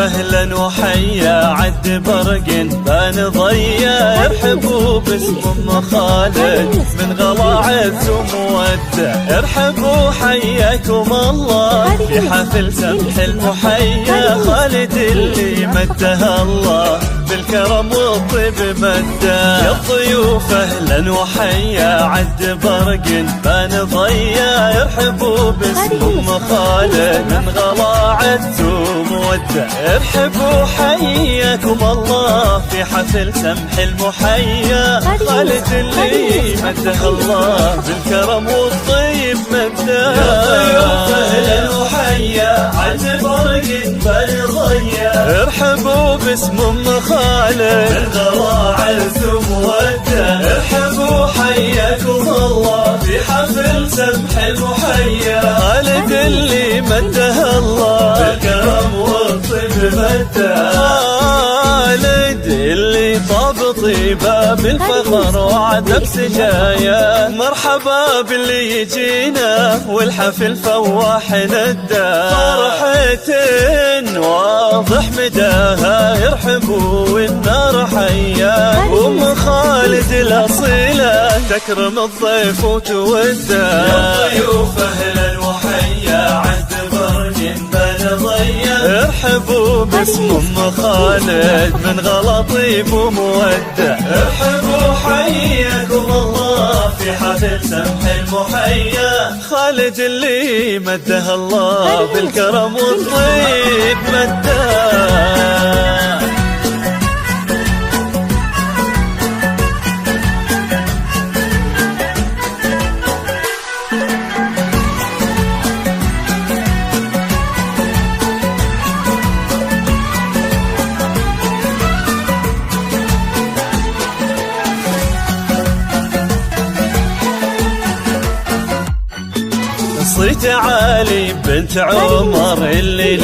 أهلا وحيا عد برق بان ضيا، ارحبوا باسم ام خالد من غلا عز ومودة، ارحبوا حياكم الله في حفل سمح المحيا، خالد اللي مده الله بالكرم والطيب مده. يا الضيوف اهلا وحيا عد برق بان ضيا، ارحبوا باسم ام خالد من غلا عز ومودة، ارحبوا حياكم الله في حفل سمح المحيا، خالد اللي مده الله بالكرم والطيب مده. يا الضيوف اهلا وحيا عد برق بان ضيا، ارحبوا باسم ام خالد من غلا عز ومودة، ارحبوا حياكم الله في حفل سمح المحيا، خالد اللي مده الله بالكرم والطيب مده. خالد اللي طاب طيبه بالفخر وعد بسجايا، مرحبا باللي يجينا والحفل فواح نده، فرحة واضح مداها، يرحبوا والنار حيا، ام خالد الاصيله تكرم الضيف وتوده. يا الضيوف اهلا وحيا عد برق بان ضيا، ارحبوا باسم ام خالد من غلا طيب وموده، ارحبوا حياكم الله في حفل سمح المحيا، خالد اللي مده الله بالكرم والطيب مده. صيت علي بنت عمر اللي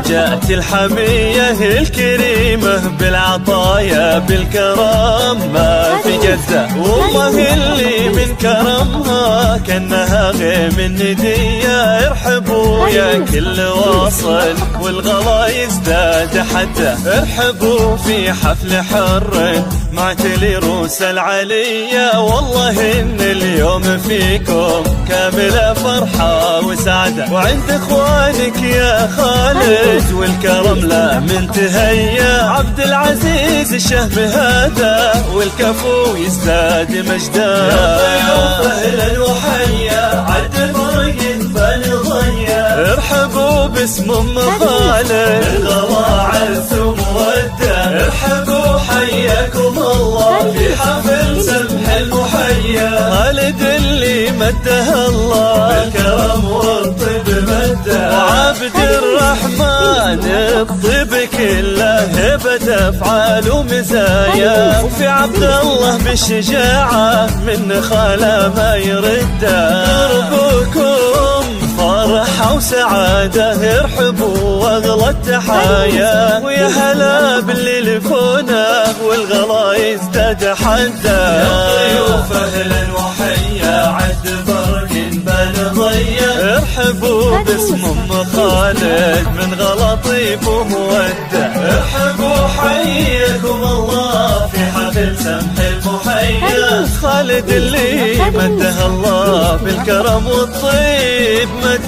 جاءت الحمية الكريمة بالعطايا بالكرم ما في جدة، وامه اللي من كرمها كأنها غيم الندية، ارحبوا يا كل واصل والغلا يزداد حده، ارحبوا في حفل حر مع تلي روس العلية، والله ان اليوم فيكم كاملة فرحة وسعادة، وعند اخوانك يا خالد والكرم لا من تهيا، عبد العزيز الشهم هذا والكفو يزداد مجدا. يا ضيوف اهلا وحيا عد برق بان ضيا، ارحبوا باسم ام خالد من غلا عز ومودة، ارحبوا حياكم الله في حفل سمح المحيا، خالد اللي مده الله بالكرم والطيب مده. وعبد الرحمن الطيب كله هبة افعال ومزايا، وفي عبد الله بالشجاعة من خاله ما يرده، دربكم فرحة وسعادة، ارحبوا واغلى التحايا، ويا هلا باللي لفونا والغلا يزداد حده. يا الضيوف اهلا وحيا عد برق بان ضيا، ارحبوا باسم ام خالد من غلا طيب وموده، ارحبوا حياكم الله في حفل سمح المحيا، خالد اللي مده الله بالكرم والطيب مده.